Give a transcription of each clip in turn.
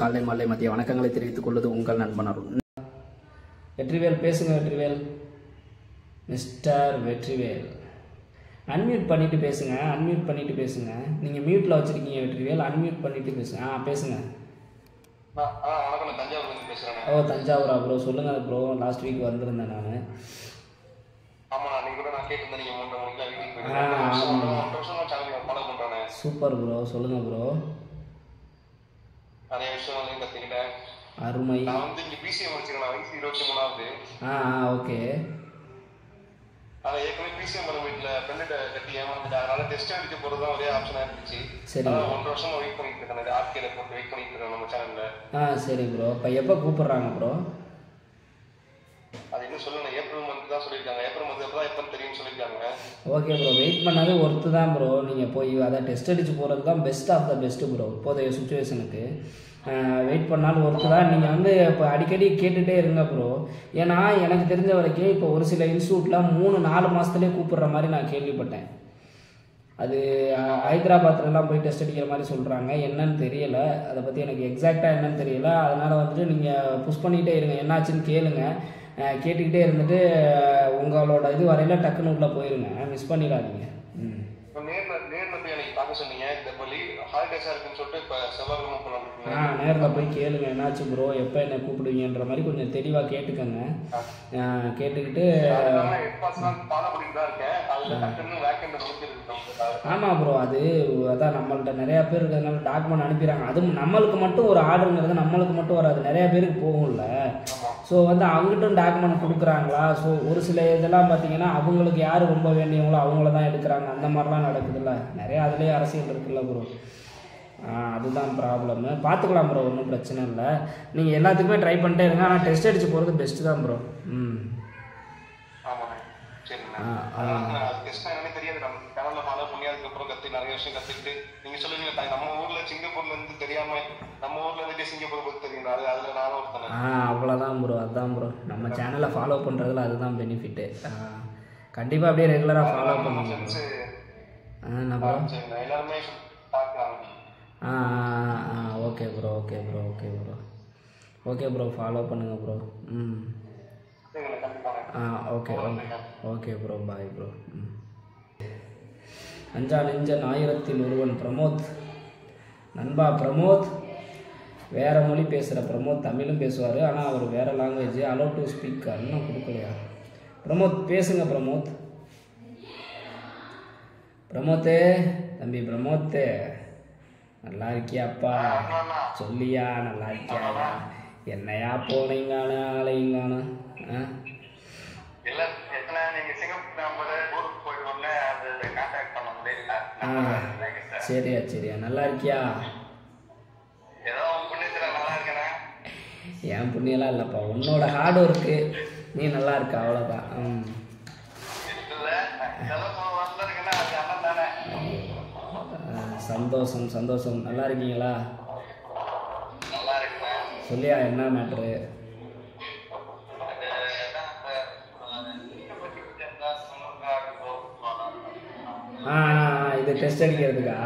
காலை மாலை மதிய வணக்கங்களை தெரிவித்துக் கொள்வது உங்கள் நண்பன் அருண். வெற்றிவேல் பேசுங்க. வெற்றிவேல், மிஸ்டர் வெற்றிவேல் அன்மியூட் பண்ணிட்டு பேசுங்க. அன்மியூட் பண்ணிட்டு பேசுங்க. நீங்க மியூட்ல வச்சிருக்கீங்க வெற்றிவேல். அன்மியூட் பண்ணிட்டு பேசுங்க. பேசுங்க. ஓ, தஞ்சாவூரா ப்ரோ? சொல்லுங்க ப்ரோ. லாஸ்ட் வீக் வந்திருந்தேன் நான். சூப்பர் ப்ரோ, சொல்லுங்க ப்ரோ. நிறைய விஷயம் கத்துக்கிட்டேன். அருமை. நான் வந்து இங்க பிசிஎம் முடிச்சிருக்கேன். வயசு 23வது. ஓகே. அத ஏற்கனவே பிசிஎம் பண்ண வீட்டுல ஃப்ரெண்ட்ட கட்டி ஏமாந்துட்டேன். அதனால டெஸ்ட் அடிச்சு போறதுதான் ஒரே ஆப்ஷனா இருந்துச்சு. சரி. 1 வருஷமா வெயிட் பண்ணிட்டு இருக்கேன். ஆர்கேல போட்டு வெயிட் பண்ணிட்டு இருக்கேன் நம்ம சேனல்ல. சரி ப்ரோ. இப்போ எப்போ கூப்பிடுறாங்க ப்ரோ? அது இன்னும் சொல்லல. ஏப்ரல் மந்த் தான் சொல்லியிருக்காங்க. ஏப்ரல் மந்த் தான் எப்பன்னு தெரியும்னு சொல்லியிருக்காங்க. Okay bro. வெயிட் பண்ணாதே ஒர்த்து தான் ப்ரோ. நீங்கள் போய் அதை டெஸ்ட் அடிச்சு போகிறது தான் best of the best bro. இப்போதைய சுச்சுவேஷனுக்கு வெயிட் பண்ணாலும் ஒர்த்து தான். நீங்கள் வந்து இப்போ அடிக்கடி கேட்டுகிட்டே இருங்க ப்ரோ. ஏன்னா எனக்கு தெரிஞ்ச வரைக்கும் இப்போ ஒரு சில இன்ஸ்டியூட்டில் 3-4 மாதத்துலேயே கூப்பிட்ற மாதிரி நான் கேள்விப்பட்டேன். அது ஹைதராபாத்லலாம் போய் டெஸ்ட் அடிக்கிற மாதிரி சொல்கிறாங்க. என்னன்னு தெரியலை, அதை பற்றி எனக்கு எக்ஸாக்டாக என்னன்னு தெரியல. அதனால் வந்துட்டு நீங்கள் புஷ் பண்ணிக்கிட்டே இருங்க. என்னாச்சுன்னு கேளுங்க. கேட்டுக்கிட்டே இருந்துட்டு உங்களோட இது வரையில டக்குன்னு உள்ளே போயிருங்க. மிஸ் பண்ணிடாதீங்க. நேரில் போய் கேளுங்க என்னாச்சு ப்ரோ, எப்போ என்ன கூப்பிடுவீங்கன்ற மாதிரி கொஞ்சம் தெளிவாக கேட்டுக்கோங்க. கேட்டுக்கிட்டு ஆமாம் ப்ரோ. அதான் நம்மள்ட்ட நிறையா பேர் இருக்கிறதுனால டாக்குமெண்ட் அனுப்பிடுறாங்க. அதுவும் நம்மளுக்கு மட்டும் ஒரு ஆர்டருங்கிறது நம்மளுக்கு மட்டும் வராது, நிறையா பேருக்கு போகும்ல. ஸோ வந்து அவங்ககிட்டும் டாக்குமெண்ட் கொடுக்குறாங்களா? ஸோ ஒரு சில இதெல்லாம் பார்த்தீங்கன்னா அவங்களுக்கு யார் ரொம்ப வேண்டியவங்களோ அவங்கள தான் எடுக்கிறாங்க. அந்த மாதிரிலாம் நடக்குதுல்ல நிறையா. அதுலேயே அரசியல் இருக்குல்ல ப்ரோ. அதுதான் ப்ராப்ளம்மு. பார்த்துக்கலாம் ப்ரோ, ஒன்றும் பிரச்சனை இல்லை. நீங்கள் எல்லாத்துக்குமே ட்ரை பண்ணிட்டே இருங்க. ஆனால் டெஸ்ட் அடித்து போகிறது பெஸ்ட்டு தான் ப்ரோ. நிறைய விஷயம் கத்துக்கிட்டு நீங்க சொல்லுவீங்க நம்ம ஊர்ல சிங்கப்பூர்ல இருந்து தெரியாம நம்ம ஊர்ல இருந்து சிங்கப்பூர் பத்தி தெரியும். அதுல நானும் ஒருத்தன். அவ்வளோதான் ப்ரோ. அதுதான் ப்ரோ, நம்ம சேனலை ஃபாலோ பண்ணுறதுல அதுதான் பெனிஃபிட்டு. கண்டிப்பாக அப்படியே ரெகுலராக ஃபாலோ பண்ணுங்க. எல்லாருமே பார்க்கலாம். Okay bro. Okay bro. Okay bro. Okay bro, follow பண்ணுங்கள் bro. Okay. Okay bro, bye bro. அஞ்சா நெஞ்சன் 1000ல் ஒருவன் பிரமோத். நண்பா பிரமோத் வேறு மொழி பேசுகிற பிரமோத். தமிழும் பேசுவார், ஆனால் அவர் வேறு லாங்குவேஜ். அலோ டு ஸ்பீக் இன்னும் கொடுக்கலையா? பிரமோத் பேசுங்க. பிரமோத்தே தம்பி பிரமோத்தே, நல்லா இருக்கியாப்பா? சொல்லியா, நல்லா இருக்கியா? என்னையா போனீங்கானு ஆளையுங்கானு? சரியா நல்லா இருக்கியா? என் புண்ணியெல்லாம் இல்லைப்பா, உன்னோட ஹார்ட் ஒர்க்கு. நீ நல்லா இருக்க, அவ்வளோதான். சந்தோஷம். நல்லா இருக்கீங்களா? சொல்லியா, என்ன மேட்ரு? இது டெஸ்ட் அடிக்கிறதுக்கா?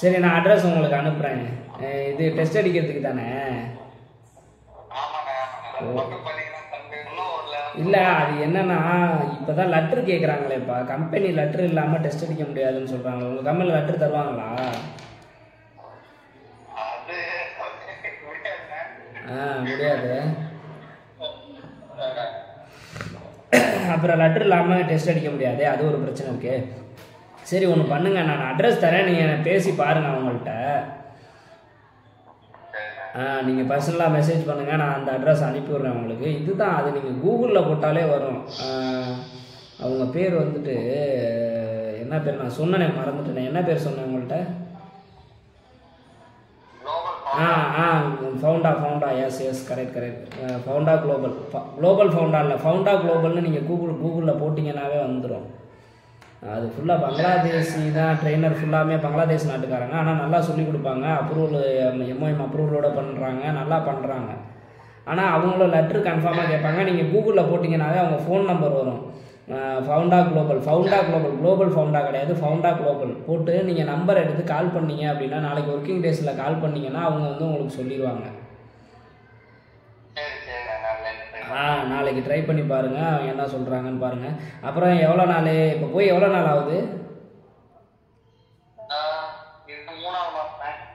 சரி, நான் அட்ரஸ் உங்களுக்கு அனுப்புகிறேன். இது டெஸ்ட் அடிக்கிறதுக்கு தானே? இல்லை, அது என்னன்னா இப்போ தான் லெட்ரு கேட்குறாங்களேப்பா. கம்பெனி லெட்ரு இல்லாமல் டெஸ்ட் அடிக்க முடியாதுன்னு சொல்கிறாங்க. உங்கள் கம்பெனியில் லெட்ரு தருவாங்களா? முடியாது. அப்புறம் லெட்ரு இல்லாமல் டெஸ்ட் அடிக்க முடியாது, அது ஒரு பிரச்சனை இருக்குது. சரி, ஒன்று பண்ணுங்க, நான் அட்ரஸ் தரேன், நீங்கள் பேசி பாருங்கள் அவங்கள்ட்ட. நீங்கள் பர்சனலாக மெசேஜ் பண்ணுங்கள், நான் அந்த அட்ரஸ் அனுப்பிவிட்றேன் உங்களுக்கு. இதுதான், அது நீங்கள் கூகுளில் போட்டாலே வரும். அவங்க பேர் வந்துட்டு என்ன பேர்? நான் சொன்னேனே, மறந்துட்டேன். என்ன பேர் சொன்னேன் உங்கள்கிட்ட? Founda. Yes correct. Founda global Founda இல்லை, ஃபவுண்டா குளோபல்னு நீங்கள் கூகுளில் போட்டிங்கன்னாவே வந்துடும். அது ஃபுல்லாக பங்களாதேஷி தான். ட்ரெயினர் ஃபுல்லாமே பங்களாதேஷ் நாட்டுக்காரங்க. ஆனால் நல்லா சொல்லிக் கொடுப்பாங்க. எம்ஓஎம் அப்ரூவலோட பண்ணுறாங்க, நல்லா பண்ணுறாங்க. ஆனால் அவங்கள லெட்ரு கன்ஃபார்மாக கேட்பாங்க. நீங்கள் கூகுளில் போட்டிங்கன்னாவே அவங்க ஃபோன் நம்பர் வரும். ஃபவுண்டா குளோபல் குளோபல் ஃபவுண்டா கிடையாது, ஃபவுண்டா குளோபல் போட்டு நீங்கள் நம்பர் எடுத்து கால் பண்ணீங்க அப்படின்னா நாளைக்கு ஒர்க்கிங் டேஸில் கால் பண்ணிங்கன்னா அவங்க வந்து உங்களுக்கு சொல்லிடுவாங்க. நாளைக்கு ட்ரை பண்ணி பாருங்கள், அவங்க என்ன சொல்கிறாங்கன்னு பாருங்கள். அப்புறம் எவ்வளோ நாள் இப்போ போய் எவ்வளோ நாள் ஆகுது?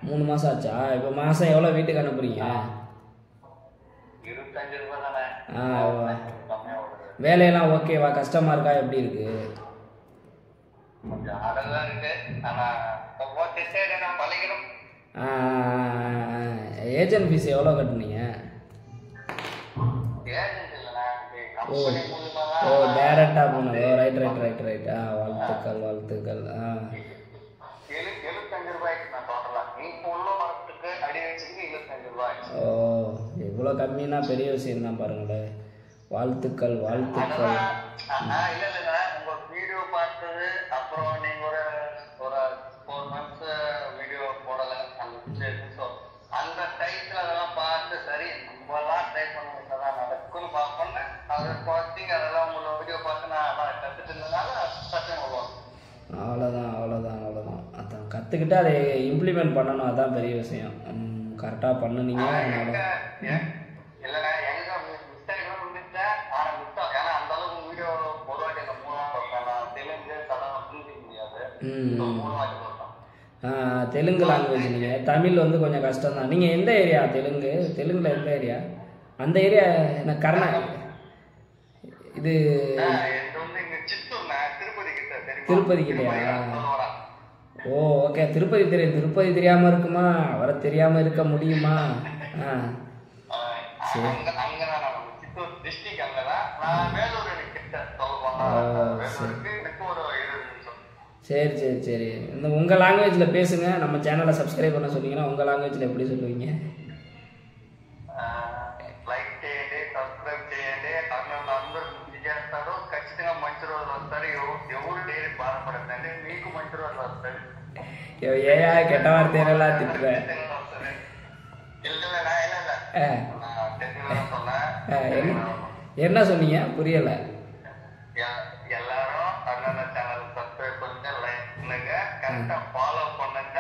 3 மாதம் ஆச்சா? இப்போ மாதம் எவ்வளோ வீட்டுக்கு அனுப்புறீங்க? வேலையெல்லாம் ஓகேவா? கஷ்டமாக இருக்கா? எப்படி இருக்கு? ஏஜென்ட் ஃபீஸ் எவ்வளோ கட்டுனீங்க? ஓ டேரெக்டாக போனது. ரைட். வாழ்த்துக்கள். ஓ இவ்வளோ கம்மின்னா பெரிய விஷயம் தான் பாருங்களேன். வாழ்த்துக்கள். வீடியோ பார்த்தது அப்புறம் நீங்க ஒரு 4 months வீடியோ போடல அந்த டைத்துல அதெல்லாம் பார்த்து சரி நம்மளாம் ட்ரை பண்ணதான் நடக்கும்னு பார்ப்போம். அதை பார்த்தீங்க அதெல்லாம் உங்களோட வீடியோ பார்த்து நான் கற்றுட்டு இருந்ததுனால சத்தியம் வருவாங்க. அவ்வளோதான். அதான் கற்றுக்கிட்டு அதை இம்ப்ளிமெண்ட் பண்ணணும், அதான் பெரிய விஷயம். கரெக்டாக பண்ணுனீங்க. இல்லைண்ணா எங்க மிஸ்டேக் இருந்துச்சேன். ஆனால் மிஸ்டேக் ஏன்னா அந்த அளவுக்கு வீடியோ ஒரு வாட்டி அந்த 3 பார்த்தேன். நான் தெலுங்கு சடம் புரிஞ்சிக்க முடியாது. 3 வாட்டி பார்த்தேன். தெலுங்கு லாங்குவேஜ். நீங்கள் தமிழ் வந்து கொஞ்சம் கஷ்டம் தான். நீங்கள் எந்த ஏரியா? தெலுங்கில் எந்த ஏரியா? அந்த ஏரியா என்ன கர்நாடகா? இது திருப்பதி கிட்டயா? ஓ ஓகே. திருப்பதி தெரியும். திருப்பதி தெரியாமல் இருக்குமா? அவரை தெரியாமல் இருக்க முடியுமா? சரி. சரி. இந்த உங்கள் லாங்குவேஜில் பேசுங்க. நம்ம சேனலை சப்ஸ்கிரைப் பண்ண சொன்னீங்கன்னா உங்கள் லாங்குவேஜில் எப்படி சொல்லுவீங்க? ஏயா கெட்ட வார்த்தையெல்லாம் திட்டுறேன். என்ன சொன்னீங்க? புரியல. எல்லாரும் அண்ணன் சேனல் சப்ஸ்கிரைப் பண்ணுங்க, லைக் பண்ணுங்க, கரெக்டா ஃபாலோ பண்ணுங்க.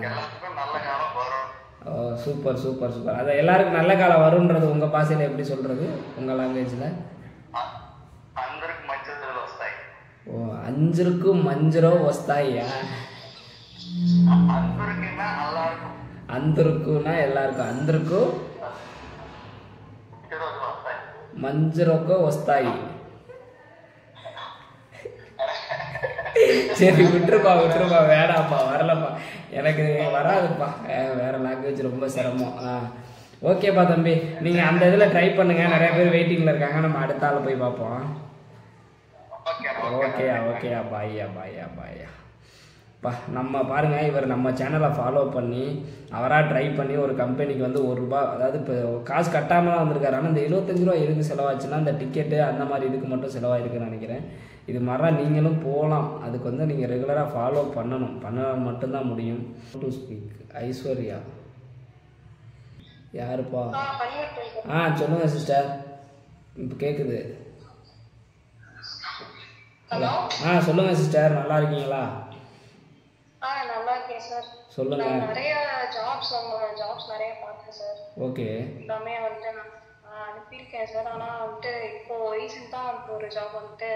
எல்லாத்துக்கும் நல்ல காலம் வரும். ஓ சூப்பர். அது எல்லாருக்கும் நல்ல காலம் வரும்ன்றது உங்க பாஷையில எப்படி சொல்றது? உங்க லாங்குவேஜ்ல అందరికి మంచి రోజులు వస్తాయి. ఓ అందరికి మంచి రోజు వస్తాయా? అందరికీనా எல்லாருக்கும்? అందరికీనా எல்லாருக்கும்? అందరికీ మంచి రోజు వస్తాయి. சரி விட்டுருப்பா வேடாப்பா, வரலப்பா, எனக்கு வராதுப்பா, வேற லாங்குவேஜ் ரொம்ப சிரமம். ஓகேப்பா தம்பி, நீங்கள் அந்த இதில் ட்ரை பண்ணுங்கள். நிறைய பேர் வெயிட்டிங்கில் இருக்காங்க. நம்ம அடுத்த ஆள் போய் பார்ப்போம். ஓகேயா பாய்யா. பா நம்ம பாருங்கள், இவர் நம்ம சேனலை ஃபாலோ பண்ணி அவராக ட்ரை பண்ணி ஒரு கம்பெனிக்கு வந்து ₹1, அதாவது இப்போ காசு கட்டாமல் தான் வந்திருக்காரு. ஆனால் இந்த ₹25 எதுக்கு செலவாச்சுன்னா இந்த டிக்கெட்டு அந்த மாதிரி இதுக்கு மட்டும் செலவாயிருக்குன்னு நினைக்கிறேன். இது மாதிரிலாம் நீங்களும் போகலாம். அதுக்கு வந்து நீங்கள் ரெகுலராக ஃபாலோ பண்ணால் மட்டும்தான் முடியும். டு ஸ்பீக் ஐஸ்வர்யா யாருப்பா? சொல்லுங்கள் சிஸ்டர், இப்போ கேட்குது. ஹலோ சொல்லுங்கள் சிஸ்டர், நல்லா இருக்கீங்களா? நல்லா இருக்கேன் சார். சொல்லுங்க. நிறைய ஜாப்ஸ் நிறைய பார்த்தேன் சார். ஓகே. எல்லாமே வந்து நான் அனுப்பியிருக்கேன் சார். ஆனால் வந்துட்டு இப்போ ரீசெண்டாக ஒரு ஜாப் வந்துட்டு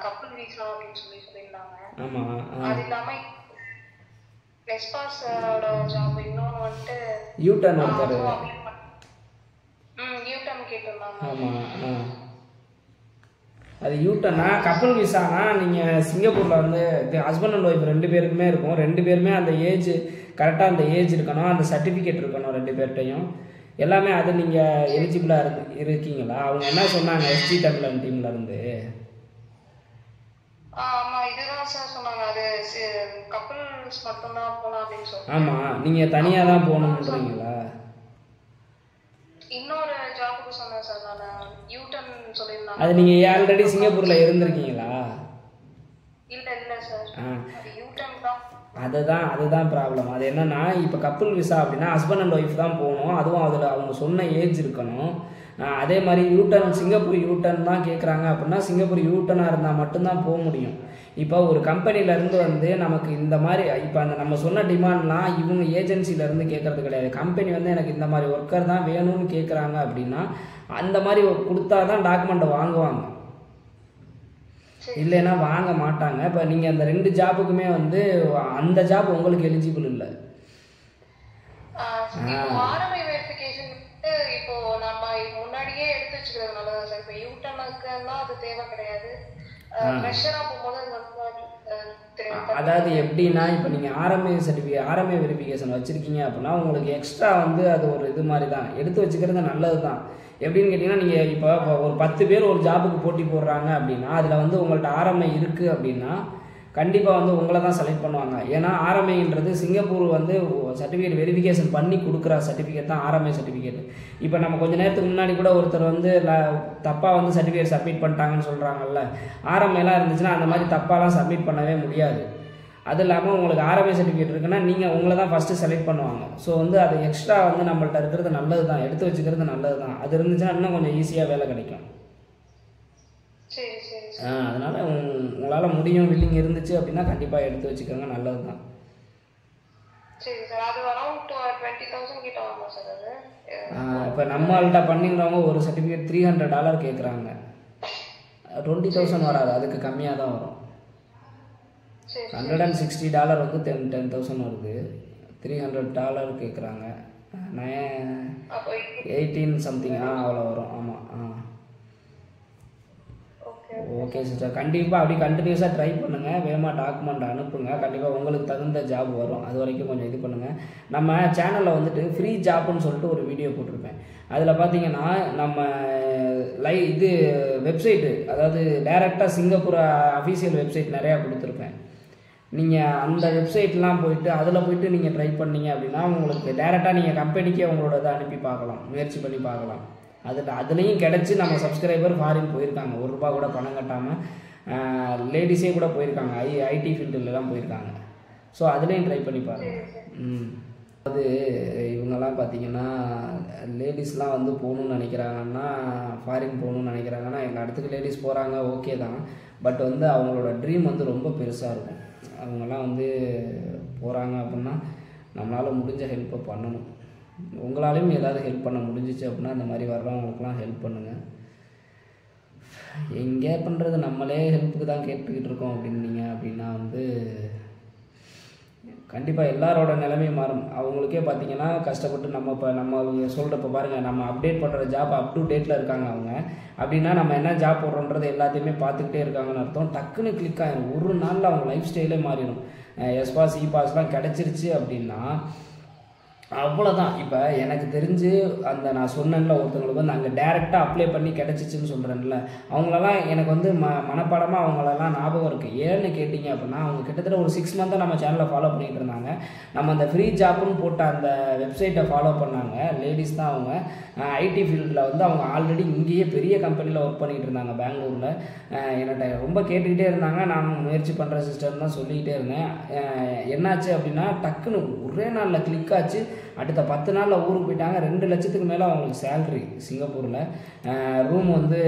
கப்பல் வீசா அப்படின்னு சொல்லியிருந்தாங்க. ஆமாம். அது இல்லாமல் ரெஸ்பாஸோட ஜாப் இன்னொன்று வந்துட்டு யூட்டன் ஒருத்தர் யூட்டன் கேட்டிருந்தாங்க. ஆமாம். அது யூட்டன்னா கப்பல் விசானா நீங்கள் சிங்கப்பூரில் வந்து ஹஸ்பண்ட் அண்ட் ஒய்ஃப் 2 பேருக்குமே இருக்கும். 2 பேருமே அந்த ஏஜ் கரெக்டாக அந்த ஏஜ் இருக்கணும், அந்த சர்டிஃபிகேட் இருக்கணும் 2 பேர்கிட்டையும் எல்லாமே. அது நீங்கள் எலிஜிபிளாக இருக்கீங்களா? அவங்க என்ன சொன்னாங்க எஸ்டி தமிழன் டீம்லேருந்து? இதுதான் சார் சொன்னாங்க. அது கப்பல்ஸ் மட்டும்தான் போகலாம் அப்படின்னு சொல்லுவாங்க. ஆமாம், நீங்கள் தனியாக தான் போகணுன்றீங்களா? இன்னொரு ஜாபுக்கு சொன்னேன் சார் நான், யூட்டன் சொல்லியிருந்தாங்க. அது நீங்கள் ஆல்ரெடி சிங்கப்பூரில் இருந்திருக்கீங்களா? இல்லை சார், அது யூட்டன் தான். அதுதான் ப்ராப்ளம். அது என்னன்னா இப்போ கப்புள் விசா அப்படின்னா ஹஸ்பண்ட் அண்ட் ஒய்ஃப் தான் போகணும். அதுவும் அதில் அவங்க சொன்ன ஏஜ் இருக்கணும். அதே மாதிரி யூட்டன் சிங்கப்பூர் யூட்டன் தான் கேட்குறாங்க அப்படின்னா சிங்கப்பூர் யூட்டனாக இருந்தால் மட்டும்தான் போக முடியும். இப்போ ஒரு கம்பெனிலேருந்து வந்து நமக்கு இந்த மாதிரி இப்போ அந்த நம்ம சொன்ன டிமாண்ட்லாம் இவங்க ஏஜென்சிலேருந்து கேட்குறது கிடையாது. கம்பெனி வந்து எனக்கு இந்த மாதிரி ஒர்க்கர் தான் வேணும்னு கேட்குறாங்க அப்படின்னா அந்த மாதிரி கொடுத்தா தான் டாக்குமெண்ட்டை வாங்குவாங்க, இல்லைன்னா வாங்க மாட்டாங்க. இப்போ நீங்கள் அந்த 2 ஜாபுக்குமே வந்து அந்த ஜாப் உங்களுக்கு எலிஜிபிள் இல்லை. ஆர்எம்ஐ வெரிஃபிகேஷன் இப்போ நம்ம முன்னாடியே எடுத்து வச்சுக்கிறது நல்லதா சார்? இப்போ யூட்டனுக்குன்னா அது தேவை கிடையாது, ஃப்ரெஷரா போகும்போது அது அதாவது எப்படின்னா இப்போ நீங்கள் ஆர்எம்ஐ வெரிஃபிகேஷன் வச்சுருக்கீங்க அப்படின்னா உங்களுக்கு எக்ஸ்ட்ரா வந்து அது ஒரு இது மாதிரி தான் எடுத்து வச்சுக்கிறது நல்லது தான். எப்படின்னு கேட்டிங்கன்னா நீங்கள் இப்போ ஒரு 10 பேர் ஒரு ஜாபுக்கு போட்டி போடுறாங்க அப்படின்னா அதில் வந்து உங்கள்கிட்ட ஆர்எம்ஐ இருக்குது அப்படின்னா கண்டிப்பாக வந்து உங்களை தான் செலக்ட் பண்ணுவாங்க. ஏன்னா ஆர்எம்ஐன்றது சிங்கப்பூர் வந்து சர்டிஃபிகேட் வெரிஃபிகேஷன் பண்ணி கொடுக்குற சர்டிஃபிகேட் தான் ஆர்எம்ஐ சர்டிஃபிகேட். இப்போ நம்ம கொஞ்சம் நேரத்துக்கு முன்னாடி கூட ஒருத்தர் வந்து தப்பாக வந்து சர்டிஃபிகேட் சப்மிட் பண்ணிட்டாங்கன்னு சொல்கிறாங்கல்ல, ஆர்எம்ஐலாம் இருந்துச்சுன்னா அந்த மாதிரி தப்பாலாம் சப்மிட் பண்ணவே முடியாது. அது இல்லாமல் உங்களுக்கு ஆர்எம்ஐ சர்டிஃபிகேட் இருக்குன்னா நீங்கள் உங்களை தான் ஃபஸ்ட்டு செலக்ட் பண்ணுவாங்க. ஸோ வந்து அது எக்ஸ்ட்ரா வந்து நம்மள்ட்ட இருக்கிறது நல்லது தான், எடுத்து வச்சுக்கிறது நல்லது தான். அது இருந்துச்சுன்னா இன்னும் கொஞ்சம் ஈஸியாக வேலை கிடைக்கும். அதனால் உங்களால் முடியும் வில்லிங் இருந்துச்சு அப்படின்னா கண்டிப்பாக எடுத்து வச்சுக்கோங்க, நல்லது தான். இப்போ நம்மள்கிட்ட பண்ணிக்கிறவங்க ஒரு சர்டிஃபிகேட் $300 கேட்குறாங்க. 20,000 வராது, அதுக்கு கம்மியாக தான் வரும். $160 வந்து 10,000 வருது. $300 கேட்குறாங்க. 18 சம்திங் அவ்வளோ வரும். ஆமாம். ஓகே சிஸ்டர், கண்டிப்பாக அப்படி கண்டினியூஸாக ட்ரை பண்ணுங்கள். வேகமாக டாக்குமெண்ட் அனுப்புங்க, கண்டிப்பாக உங்களுக்கு தகுந்த ஜாப் வரும். அது வரைக்கும் கொஞ்சம் இது பண்ணுங்கள். நம்ம சேனலில் வந்துட்டு ஃப்ரீ ஜாப்னு சொல்லிட்டு ஒரு வீடியோ போட்டிருப்பேன். அதில் பார்த்தீங்கன்னா நம்ம இது வெப்சைட்டு, அதாவது டைரெக்டாக சிங்கப்பூர் அஃபீஷியல் வெப்சைட் நிறையா கொடுத்துருப்பேன். நீங்கள் அந்த வெப்சைட்லாம் போயிட்டு அதில் போயிட்டு நீங்கள் ட்ரை பண்ணீங்க அப்படின்னா உங்களுக்கு டேரெக்டாக நீங்கள் கம்பெனிக்கே உங்களோட இதை அனுப்பி பார்க்கலாம், முயற்சி பண்ணி பார்க்கலாம். அதுலேயும் கிடச்சி நம்ம சப்ஸ்கிரைபர் ஃபாரின் போயிருக்காங்க, ₹1 கூட பணம் கட்டாமல். லேடிஸே கூட போயிருக்காங்க, ஐடி ஃபீல்டுலலாம் போயிருக்காங்க. ஸோ அதுலேயும் ட்ரை பண்ணி பாருங்கள். அது இவங்கெல்லாம் பார்த்தீங்கன்னா லேடிஸ்லாம் வந்து போகணுன்னு நினைக்கிறாங்கன்னா, ஃபாரின் போகணுன்னு நினைக்கிறாங்கன்னா எங்கள் இடத்துக்கு லேடிஸ் போகிறாங்க, ஓகே தான். பட் வந்து அவங்களோட ட்ரீம் வந்து ரொம்ப பெருசாக இருக்கும். அவங்கெல்லாம் வந்து போகிறாங்க அப்படின்னா நம்மளால் முடிஞ்ச ஹெல்ப்பை பண்ணணும். உங்களாலையும் ஏதாவது ஹெல்ப் பண்ண முடிஞ்சிச்சு அப்படின்னா இந்த மாதிரி வர்றவங்களுக்குலாம் ஹெல்ப் பண்ணுங்கள். எங்கே பண்ணுறது, நம்மளே ஹெல்ப்புக்கு தான் கேட்டுக்கிட்டு இருக்கோம் அப்படின்னீங்க அப்படின்னா வந்து கண்டிப்பாக எல்லாரோட நிலைமையும் மாறும். அவங்களுக்கே பார்த்தீங்கன்னா கஷ்டப்பட்டு நம்ம சொல்கிறப்ப பாருங்கள், நம்ம அப்டேட் பண்ணுற ஜாப் அப் டு டேட்டில் இருக்காங்க அவங்க அப்படின்னா நம்ம என்ன ஜாப் போடுறோன்றது எல்லாத்தையுமே பார்த்துக்கிட்டே இருக்காங்கன்னு அர்த்தம். டக்குன்னு கிளிக் ஆகிடும், ஒரு நாளில் அவங்க லைஃப் ஸ்டைலே மாறிடும். எஸ்பாஸ் இபாஸ்லாம் கிடச்சிருச்சு அப்படின்னா அவ்வளோதான். இப்போ எனக்கு தெரிஞ்சு அந்த நான் சொன்னேன்ல ஒருத்தவங்களுக்கு வந்து அங்கே டேரெக்டாக அப்ளை பண்ணி கிடச்சிச்சின்னு சொல்கிறேன்ல, அவங்களெல்லாம் எனக்கு வந்து மனப்பாடமாக அவங்களெல்லாம் ஞாபகம் இருக்குது. ஏன்னு கேட்டிங்க அப்படின்னா அவங்க கிட்டத்தட்ட ஒரு 6 மந்த்தாக நம்ம சேனலை ஃபாலோ பண்ணிகிட்டு இருந்தாங்க. நம்ம அந்த ஃப்ரீ ஜாப்னு போட்ட அந்த வெப்சைட்டை ஃபாலோ பண்ணாங்க. லேடிஸ் தான் அவங்க. ஐடி ஃபீல்டில் வந்து அவங்க ஆல்ரெடி இங்கேயே பெரிய கம்பெனியில் ஒர்க் பண்ணிகிட்டு இருந்தாங்க பெங்களூரில். என்கிட்ட ரொம்ப கேட்டுக்கிட்டே இருந்தாங்க. நான் முயற்சி பண்ணுற சிஸ்டர்னு தான் சொல்லிக்கிட்டே இருந்தேன். என்னாச்சு அப்படின்னா டக்குன்னு ஒரே நாளில் கிளிக் ஆச்சு. அடுத்த 10 நாளில் ஊருக்கு போயிட்டாங்க. 2 லட்சத்துக்கு மேலே அவங்களுக்கு சேல்ரி சிங்கப்பூரில். ரூம் வந்து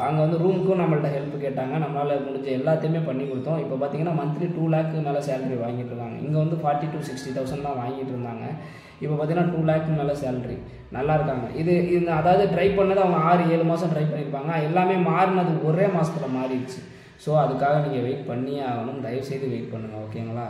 அங்கே வந்து ரூமுக்கும் நம்மள்ட்ட ஹெல்ப் கேட்டாங்க. நம்மளால் முடிஞ்ச எல்லாத்தையுமே பண்ணி கொடுத்தோம். இப்போ பார்த்தீங்கன்னா மந்த்லி 2 லேக்கு மேலே சேல்ரி வாங்கிட்டு இருக்காங்க. இங்கே வந்து 40,000 to 60,000 தான் வாங்கிட்டு இருந்தாங்க. இப்போ பார்த்தீங்கன்னா 2 லேக்கு மேலே சேல்ரி, நல்லா இருக்காங்க. இது அதாவது ட்ரை பண்ணது அவங்க 6-7 மாதம் ட்ரை பண்ணியிருப்பாங்க. எல்லாமே மாறினது ஒரே மாதத்தில் மாறிடுச்சு. ஸோ அதுக்காக நீங்கள் வெயிட் பண்ணியே ஆகணும். தயவுசெய்து வெயிட் பண்ணுங்கள், ஓகேங்களா?